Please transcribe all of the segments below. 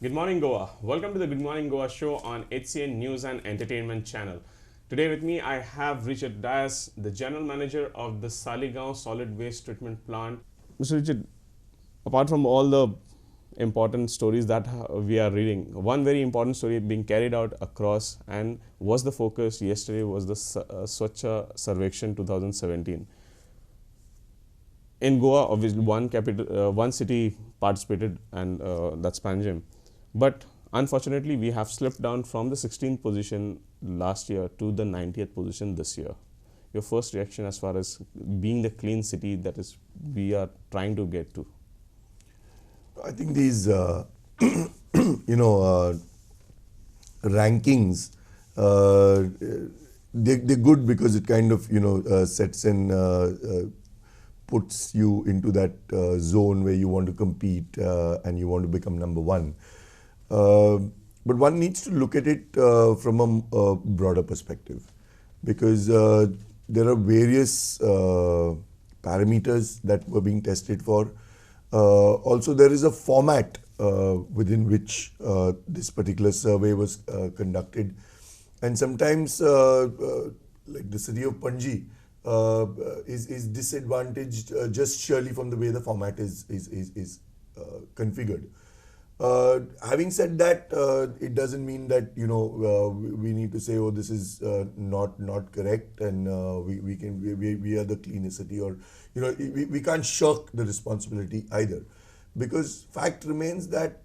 Good morning, Goa. Welcome to the Good Morning Goa show on HCN News and Entertainment channel. Today with me, I have Richard Dias, the General Manager of the Saligao Solid Waste Treatment Plant. Mr. Richard, apart from all the important stories that we are reading, one very important story being carried out across and was the focus yesterday was the Swachha Sarvekshan 2017. In Goa, obviously, one city participated, and that's Panjim. But unfortunately, we have slipped down from the 16th position last year to the 90th position this year. Your first reaction as far as being the clean city that is we are trying to get to? I think these, rankings, they're good because it kind of, sets in, puts you into that zone where you want to compete and you want to become number one. But one needs to look at it from a broader perspective, because there are various parameters that were being tested for. Also, there is a format within which this particular survey was conducted, and sometimes, like the city of Panji, is disadvantaged just surely from the way the format is configured. Having said that, it doesn't mean that we need to say, oh, this is not correct, and we are the cleanest city, or we can't shirk the responsibility either, because fact remains that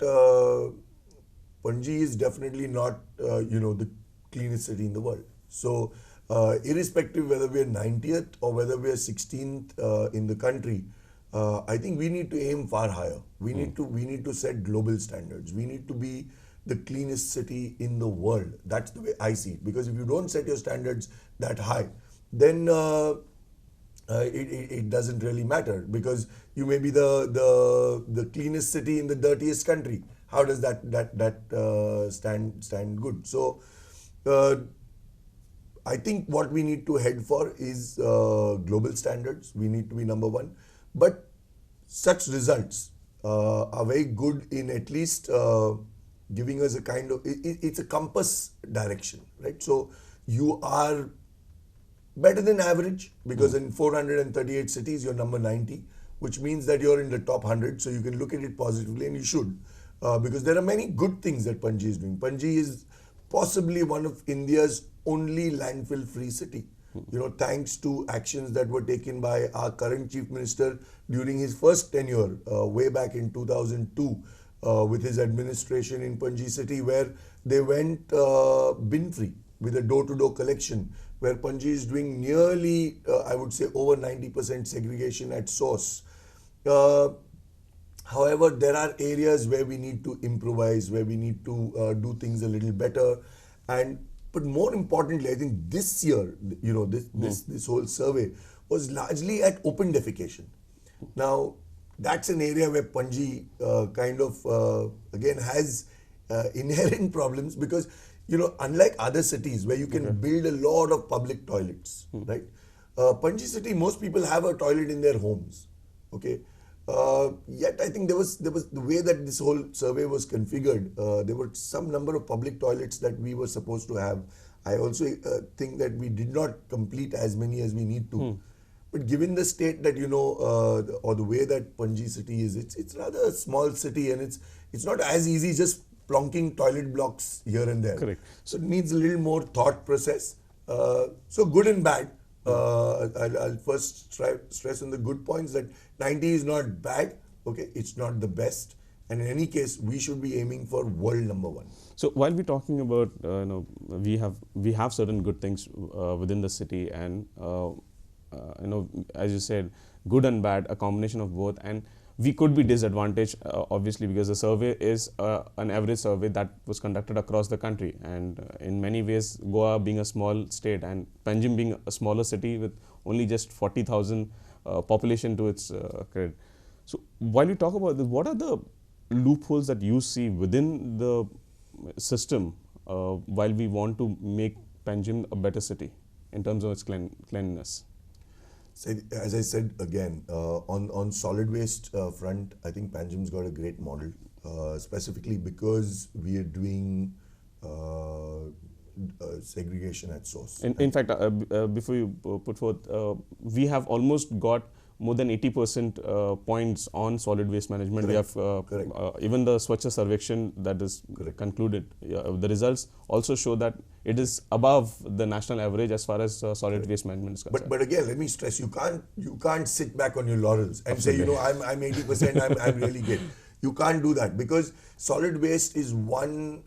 Panji is definitely not the cleanest city in the world. So irrespective whether we are 90th or whether we are 16th in the country, I think we need to aim far higher. We need to set global standards. We need to be the cleanest city in the world. That's the way I see it. Because if you don't set your standards that high, then it doesn't really matter. Because you may be the cleanest city in the dirtiest country. How does that stand good? So I think what we need to head for is global standards. We need to be number one. But such results are very good in at least giving us a kind of, it's a compass direction, right? So you are better than average, because in 438 cities, you're number 90, which means that you're in the top 100. So you can look at it positively, and you should, because there are many good things that Panji is doing. Panji is possibly one of India's only landfill-free city. Thanks to actions that were taken by our current Chief Minister during his first tenure, way back in 2002, with his administration in Panji city, where they went bin-free with a door-to-door collection, where Panji is doing nearly, I would say, over 90% segregation at source. However, there are areas where we need to improvise, where we need to do things a little better. But more importantly, I think this year, this whole survey was largely at open defecation. Now, that's an area where Panji again has inherent problems, because unlike other cities where you can build a lot of public toilets, right? Panji city, most people have a toilet in their homes. Okay. Yet I think there was the way that this whole survey was configured, there were some number of public toilets that we were supposed to have. I also think that we did not complete as many as we need to. But given the state that or the way that Panji city is, it's rather a small city, and it's not as easy just plonking toilet blocks here and there. Correct. So it needs a little more thought process. So good and bad. I'll first stress on the good points, that 90 is not bad, okay, it's not the best, and in any case, we should be aiming for world number one. So while we're talking about, we have certain good things within the city, and as you said, good and bad, a combination of both, and we could be disadvantaged, obviously, because the survey is an average survey that was conducted across the country, and in many ways, Goa being a small state and Panjim being a smaller city with only just 40,000 population to its credit. So while you talk about this, what are the loopholes that you see within the system while we want to make Panjim a better city in terms of its cleanliness? So as I said again, on solid waste front, I think Panjim's got a great model. specifically because we are doing segregation at source. In fact, before you put forth, we have almost got more than 80% points on solid waste management. Correct. We have even the Swachha Sarvekshan that is Correct. concluded. The results also show that it is above the national average as far as solid waste management is concerned. But again, let me stress: you can't sit back on your laurels and say, I'm 80%, I'm really good. You can't do that, because solid waste is one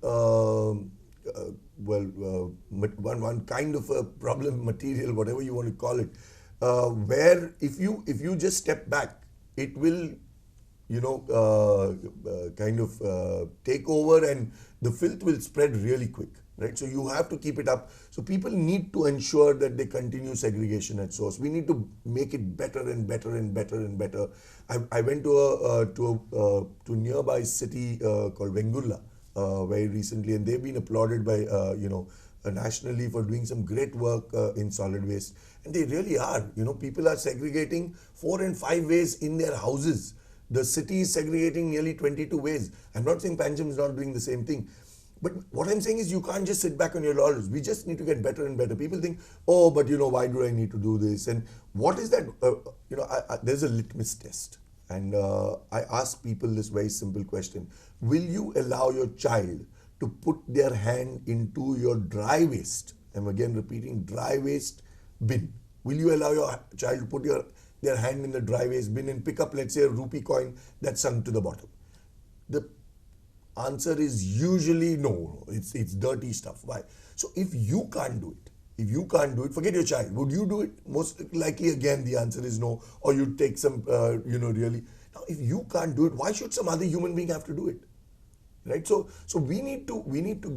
one kind of a problem material, whatever you want to call it, where if you just step back, it will kind of take over, and the filth will spread really quick, right? So you have to keep it up. So people need to ensure that they continue segregation at source. We need to make it better and better and better and better. I went to nearby city called Vengurla very recently, and they've been applauded by nationally for doing some great work in solid waste, and they really are. People are segregating 4 and 5 ways in their houses. The city is segregating nearly 22 ways. I'm not saying Panjim is not doing the same thing, but what I'm saying is you can't just sit back on your laurels. We just need to get better and better. People think, oh, but why do I need to do this? And what is that? There's a litmus test. And I ask people this very simple question. Will you allow your child to put their hand into your dry waste? I'm again repeating, dry waste bin. Will you allow your child to put their hand in the dry waste bin and pick up, let's say, a rupee coin that's sunk to the bottom? The answer is usually no. It's dirty stuff. Why? So if you can't do it, forget your child. Would you do it? Most likely, again, the answer is no. Or you'd take some, really. Now, if you can't do it, why should some other human being have to do it? Right? So we need to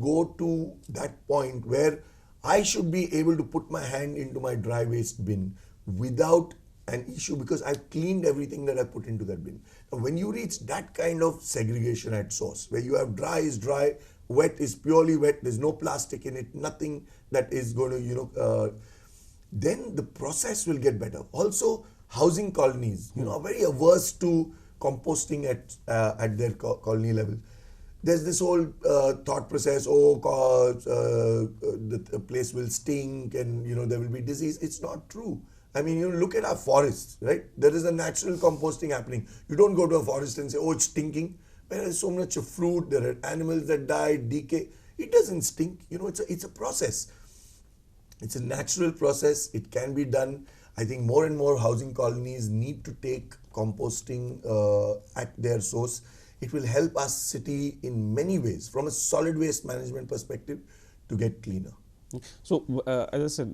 go to that point where I should be able to put my hand into my dry waste bin without an issue, because I've cleaned everything that I put into that bin. Now, when you reach that kind of segregation at source, where you have dry is dry, wet is purely wet, there's no plastic in it, nothing that is going to, then the process will get better. Also, housing colonies, are very averse to composting at their colony level. There's this whole thought process, the place will stink and, there will be disease. It's not true. I mean, look at our forests, right? There is a natural composting happening. You don't go to a forest and say, oh, it's stinking. There is so much of fruit, there are animals that die, decay. It doesn't stink. It's a process. It's a natural process. It can be done. I think more and more housing colonies need to take composting at their source. It will help our city in many ways, from a solid waste management perspective, to get cleaner. So, as I said,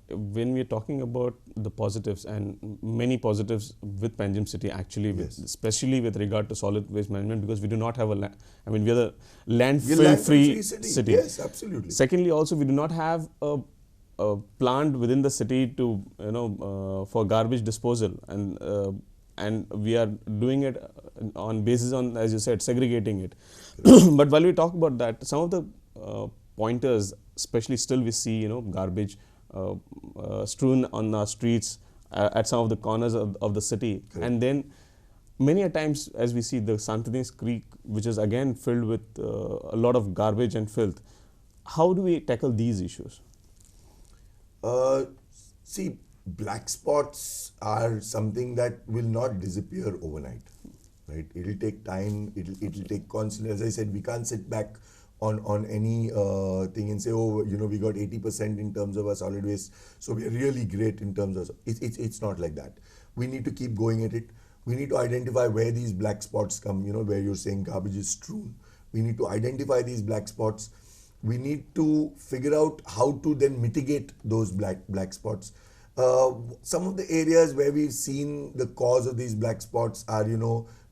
when we are talking about the positives, and many positives with Panjim city actually, Yes. especially with regard to solid waste management, because we do not have we are the landfill-free city. Yes, absolutely. Secondly, also we do not have a plant within the city to for garbage disposal, and we are doing it on basis on, as you said, segregating it. But while we talk about that, some of the pointers, especially still we see garbage strewn on our streets at some of the corners of the city. Correct. And then many a times, as we see the Santadins Creek, which is again filled with a lot of garbage and filth. How do we tackle these issues? See, black spots are something that will not disappear overnight, right? It'll take time, it'll take constant. As I said, we can't sit back on any thing and say, oh, we got 80% in terms of our solid waste, so we're really great in terms of, it's not like that. We need to keep going at it. We need to identify where these black spots come, where you're saying garbage is strewn. We need to identify these black spots. We need to figure out how to then mitigate those black spots. Some of the areas where we've seen the cause of these black spots are,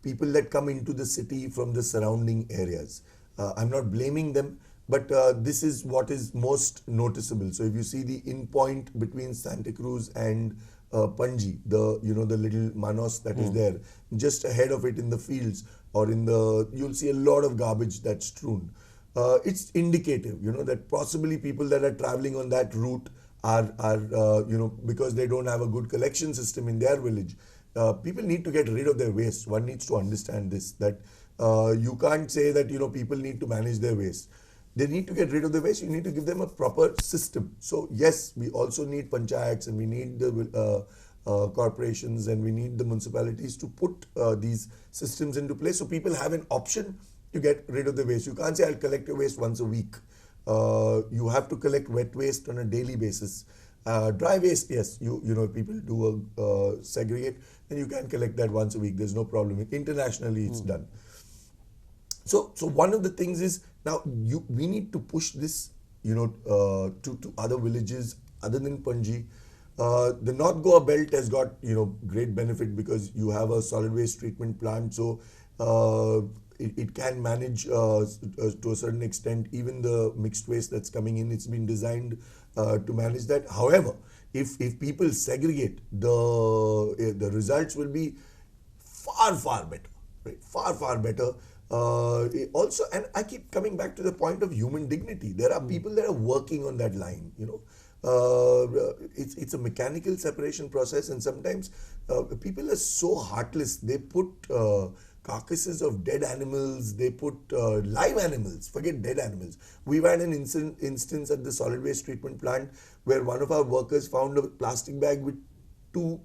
people that come into the city from the surrounding areas. I'm not blaming them, but this is what is most noticeable. So if you see the in point between Santa Cruz and Panji, the little Manos that is there, just ahead of it in the fields or you'll see a lot of garbage that's strewn. It's indicative, that possibly people that are traveling on that route are because they don't have a good collection system in their village, people need to get rid of their waste. One needs to understand this, that you can't say that, people need to manage their waste. They need to get rid of the waste. You need to give them a proper system. So yes, we also need panchayats, and we need the corporations, and we need the municipalities to put these systems into place so people have an option to get rid of the waste. You can't say, I'll collect your waste once a week. You have to collect wet waste on a daily basis. Dry waste, yes, if people do segregate, then you can collect that once a week. There's no problem. Internationally, it's done. So one of the things is, now we need to push this, to other villages other than Panji. The North Goa belt has got, great benefit because you have a solid waste treatment plant. So it can manage to a certain extent even the mixed waste that's coming in. It's been designed to manage that. However, if people segregate, the results will be far better, right? Far better. Also, and I keep coming back to the point of human dignity. There are people that are working on that line, it's a mechanical separation process, and sometimes people are so heartless. They put carcasses of dead animals, they put live animals, forget dead animals. We've had an instance at the solid waste treatment plant where one of our workers found a plastic bag with 2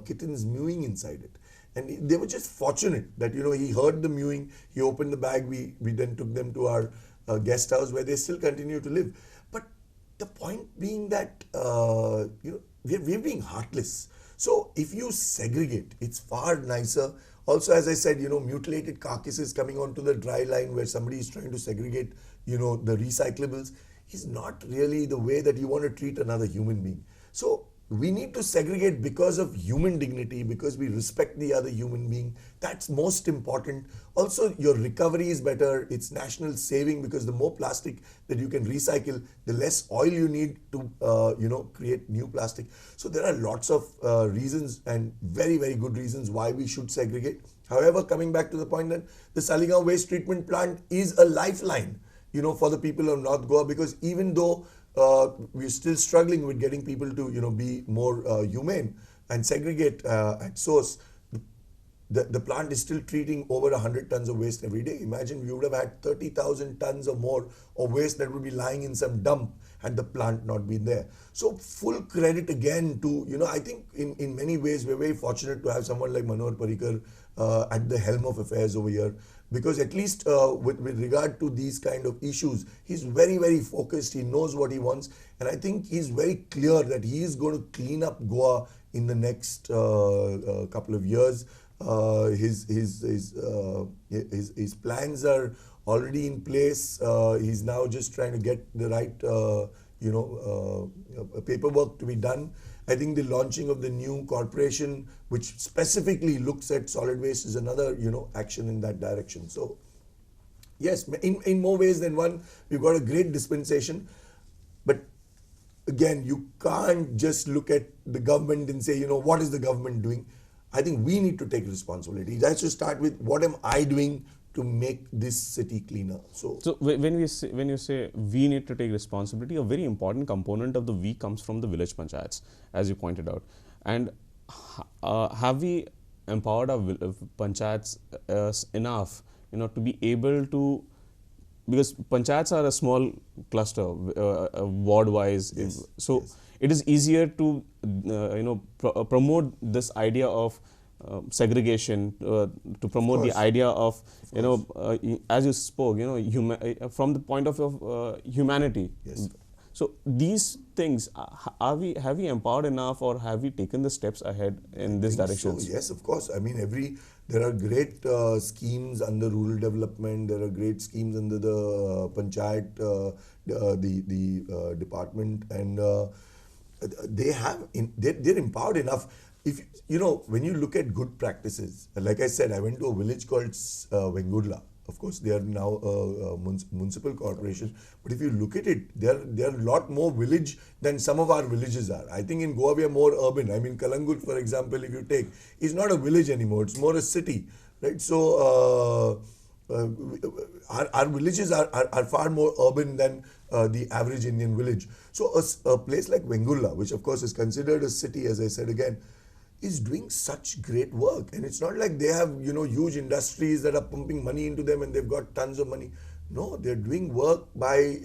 kittens mewing inside it. And they were just fortunate that, he heard the mewing, he opened the bag, we then took them to our guest house where they still continue to live. But the point being that, we're being heartless. So if you segregate, it's far nicer. Also, as I said, mutilated carcasses coming onto the dry line where somebody is trying to segregate, the recyclables is not really the way that you want to treat another human being. So we need to segregate because of human dignity, because we respect the other human being. That's most important. Also, your recovery is better. It's national saving, because the more plastic that you can recycle, the less oil you need to, create new plastic. So there are lots of reasons, and very, very good reasons why we should segregate. However, coming back to the point that the Saligao waste treatment plant is a lifeline, for the people of North Goa, because even though we're still struggling with getting people to, be more humane and segregate at source, the plant is still treating over 100 tons of waste every day. Imagine we would have had 30,000 tons or more of waste that would be lying in some dump had the plant not been there. So full credit again to, I think in many ways we're very fortunate to have someone like Manohar Parrikar at the helm of affairs over here. Because at least with regard to these kind of issues, he's very, very focused. He knows what he wants. And I think he's very clear that he is going to clean up Goa in the next couple of years. His plans are already in place. He's now just trying to get the right, paperwork to be done. I think the launching of the new corporation, which specifically looks at solid waste, is another, action in that direction. So, yes, in more ways than one, we've got a great dispensation. But again, you can't just look at the government and say, what is the government doing? I think we need to take responsibility. It has to start with, what am I doing to make this city cleaner? So when you say we need to take responsibility, a very important component of the we comes from the village panchayats, as you pointed out. And have we empowered our panchayats enough, to be able to, because panchayats are a small cluster, ward-wise. Yes, so yes. It is easier to, promote this idea of segregation, to promote the idea of as you spoke, from the point of view of humanity. Yes. So these things, have we empowered enough, or have we taken the steps ahead in this direction? So, yes, of course. I mean, there are great schemes under rural development. There are great schemes under the panchayat, the department, and they're empowered enough. If when you look at good practices, like I said, I went to a village called Vengurla. Of course, they are now a municipal corporation. But if you look at it, they're a lot more village than some of our villages are. I think in Goa we are more urban. I mean, Kalangut, for example, if you take, is not a village anymore. It's more a city, right? So our villages are far more urban than the average Indian village. So a place like Vengurla, which of course is considered a city, as I said again, is doing such great work. And it's not like they have, huge industries that are pumping money into them and they've got tons of money. No, they're doing work by,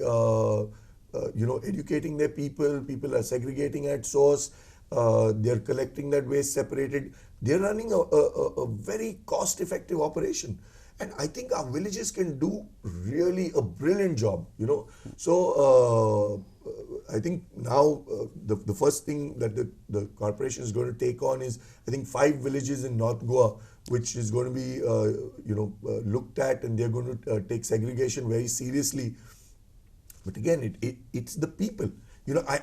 educating their people. People are segregating at source. They're collecting that waste separated. They're running a very cost-effective operation. And I think our villages can do really a brilliant job, So I think now the first thing that the corporation is going to take on is, I think, 5 villages in North Goa, which is going to be, looked at, and they're going to take segregation very seriously. But again, it's the people.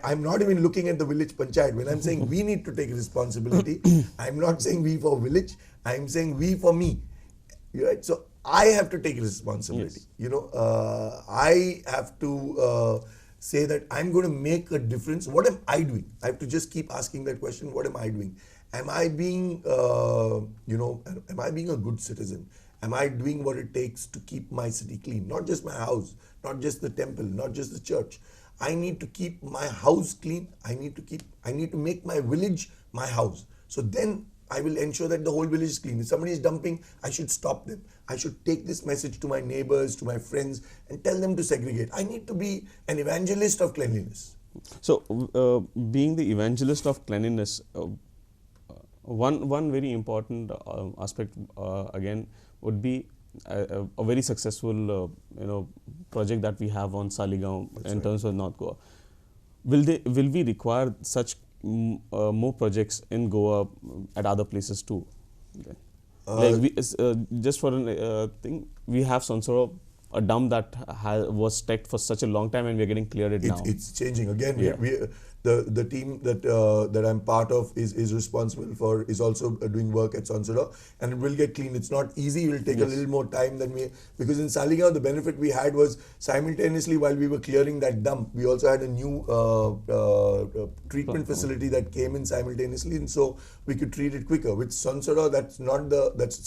I'm not even looking at the village panchayat. When I'm saying we need to take responsibility, I'm not saying we for village, I'm saying we for me. Right? So I have to take responsibility. Yes. I have to say that I'm going to make a difference. What am I doing? I have to just keep asking that question. What am I doing? Am I being, am I being a good citizen? Am I doing what it takes to keep my city clean? Not just my house, not just the temple, not just the church. I need to keep my house clean. I need to make my village my house. So then I will ensure that the whole village is clean. If somebody is dumping, I should stop them. I should take this message to my neighbors, to my friends, and tell them to segregate. I need to be an evangelist of cleanliness. So, being the evangelist of cleanliness, one very important aspect again would be a very successful project that we have on Saligao in terms of North Goa. Will we require such more projects in Goa at other places too? Okay. Just for an thing, we have Sonsoro, a dump that was stacked for such a long time, and we're getting cleared it now. It's changing again. Yeah. The team that I'm part of is responsible for, is also doing work at Sonsoro, and it will get clean. It's not easy. It will take a little more time than because in Saligao the benefit we had was simultaneously while we were clearing that dump, we also had a new treatment facility that came in simultaneously, and so we could treat it quicker. With Sonsoro, that's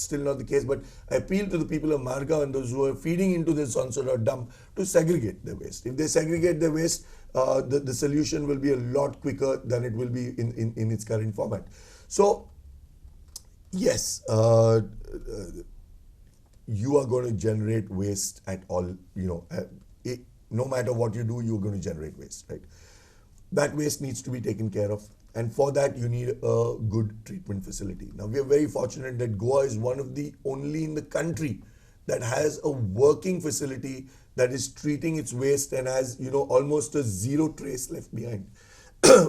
still not the case. But I appeal to the people of Margao and those who are feeding into the Sonsoro dump to segregate their waste. If they segregate their waste, the solution will be a lot quicker than it will be in its current format. So, yes, you are going to generate waste at all, no matter what you do, you're going to generate waste, right? That waste needs to be taken care of. And for that, you need a good treatment facility. Now, we are very fortunate that Goa is one of the only in the country that has a working facility that is treating its waste and has, almost a zero trace left behind.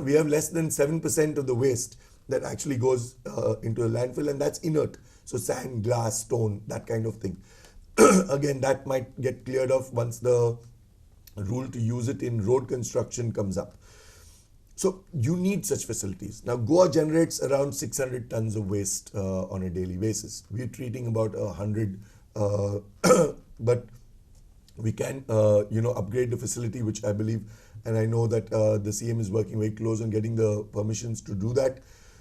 We have less than 7% of the waste that actually goes into a landfill, and that's inert. So sand, glass, stone, that kind of thing. Again, that might get cleared off once the rule to use it in road construction comes up. So you need such facilities. Now, Goa generates around 600 tons of waste on a daily basis. We're treating about 100, but we can, upgrade the facility, which I believe, and I know that the CM is working very close on getting the permissions to do that.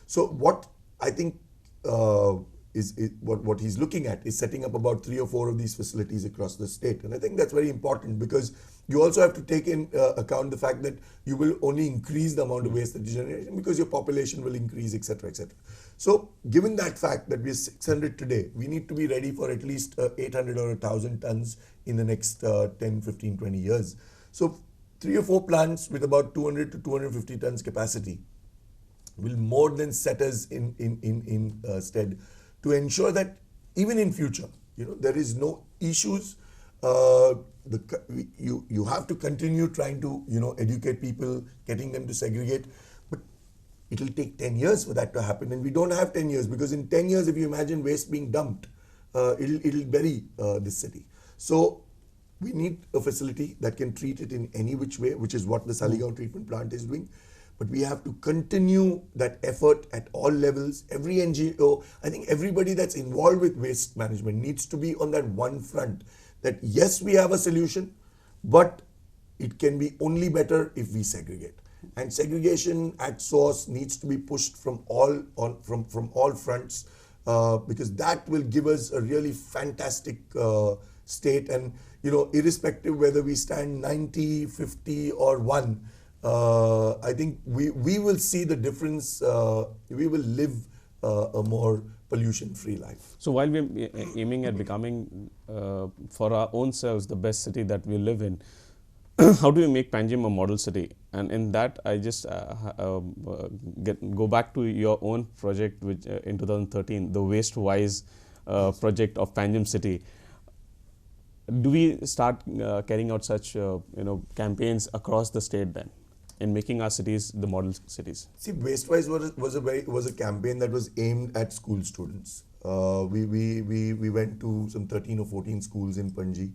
So what I think what he's looking at is setting up about 3 or 4 of these facilities across the state. And I think that's very important, because you also have to take in account the fact that you will only increase the amount of waste that you generate because your population will increase, etc., etc. So given that fact that we are 600 today, we need to be ready for at least 800 or 1,000 tons in the next 10, 15, 20 years. So 3 or 4 plants with about 200 to 250 tons capacity will more than set us in stead to ensure that even in future, there is no issues. You have to continue trying to, educate people, getting them to segregate, but it will take 10 years for that to happen, and we don't have 10 years, because in 10 years, if you imagine waste being dumped, it'll bury this city. So we need a facility that can treat it in any which way, which is what the Saligao treatment plant is doing. But we have to continue that effort at all levels. Every NGO, I think everybody that's involved with waste management needs to be on that one front, that yes, we have a solution, but it can be only better if we segregate. And segregation at source needs to be pushed from all fronts, because that will give us a really fantastic state. And irrespective whether we stand 90, 50 or 1, I think we will see the difference. We will live a more pollution-free life. So while we're aiming at becoming, for our own selves, the best city that we live in, how do we make Panjim a model city? And in that, I just go back to your own project, which in 2013, the Waste Wise project of Panjim City. Do we start carrying out such campaigns across the state then, in making our cities the model cities? See, Wastewise was a campaign that was aimed at school students. We went to some 13 or 14 schools in Panji,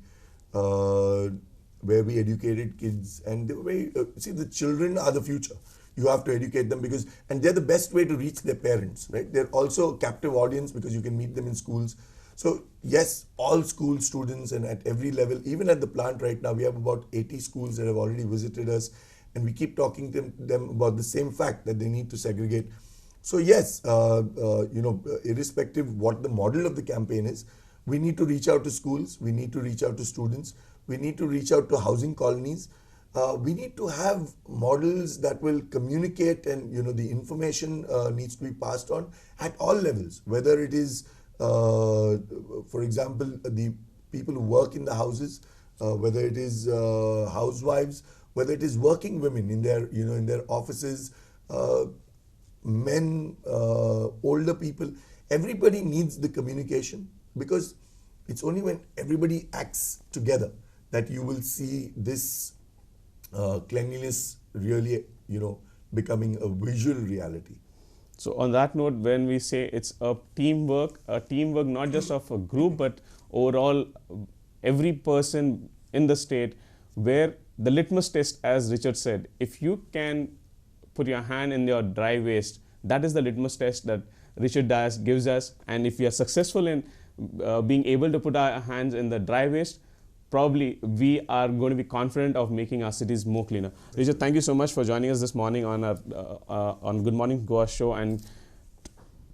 where we educated kids, and they were very, see, the children are the future. You have to educate them and they're the best way to reach their parents, right? They're also a captive audience because you can meet them in schools. So yes, all school students and at every level, even at the plant right now, we have about 80 schools that have already visited us, and we keep talking to them about the same fact that they need to segregate. So yes, irrespective what the model of the campaign is, we need to reach out to schools, we need to reach out to students, we need to reach out to housing colonies. We need to have models that will communicate, and the information needs to be passed on at all levels, whether it is for example, the people who work in the houses, whether it is housewives, whether it is working women in their offices, men, older people. Everybody needs the communication, because it's only when everybody acts together that you will see this cleanliness really, becoming a visual reality. So on that note, when we say it's a teamwork not just of a group, but overall every person in the state, where the litmus test, as Richard said, if you can put your hand in your dry waste, that is the litmus test that Richard Dias gives us. And if we are successful in being able to put our hands in the dry waste, probably we are going to be confident of making our cities more cleaner. Richard, thank you so much for joining us this morning on our on Good Morning Goa show and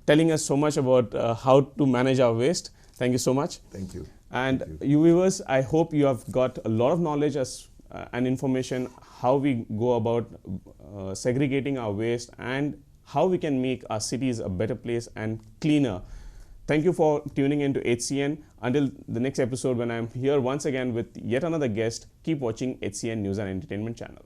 telling us so much about how to manage our waste. Thank you so much. Thank you. And Thank you viewers, I hope you have got a lot of knowledge and information how we go about segregating our waste and how we can make our cities a better place and cleaner. Thank you for tuning in to HCN. Until the next episode, when I'm here once again with yet another guest, keep watching HCN News and Entertainment Channel.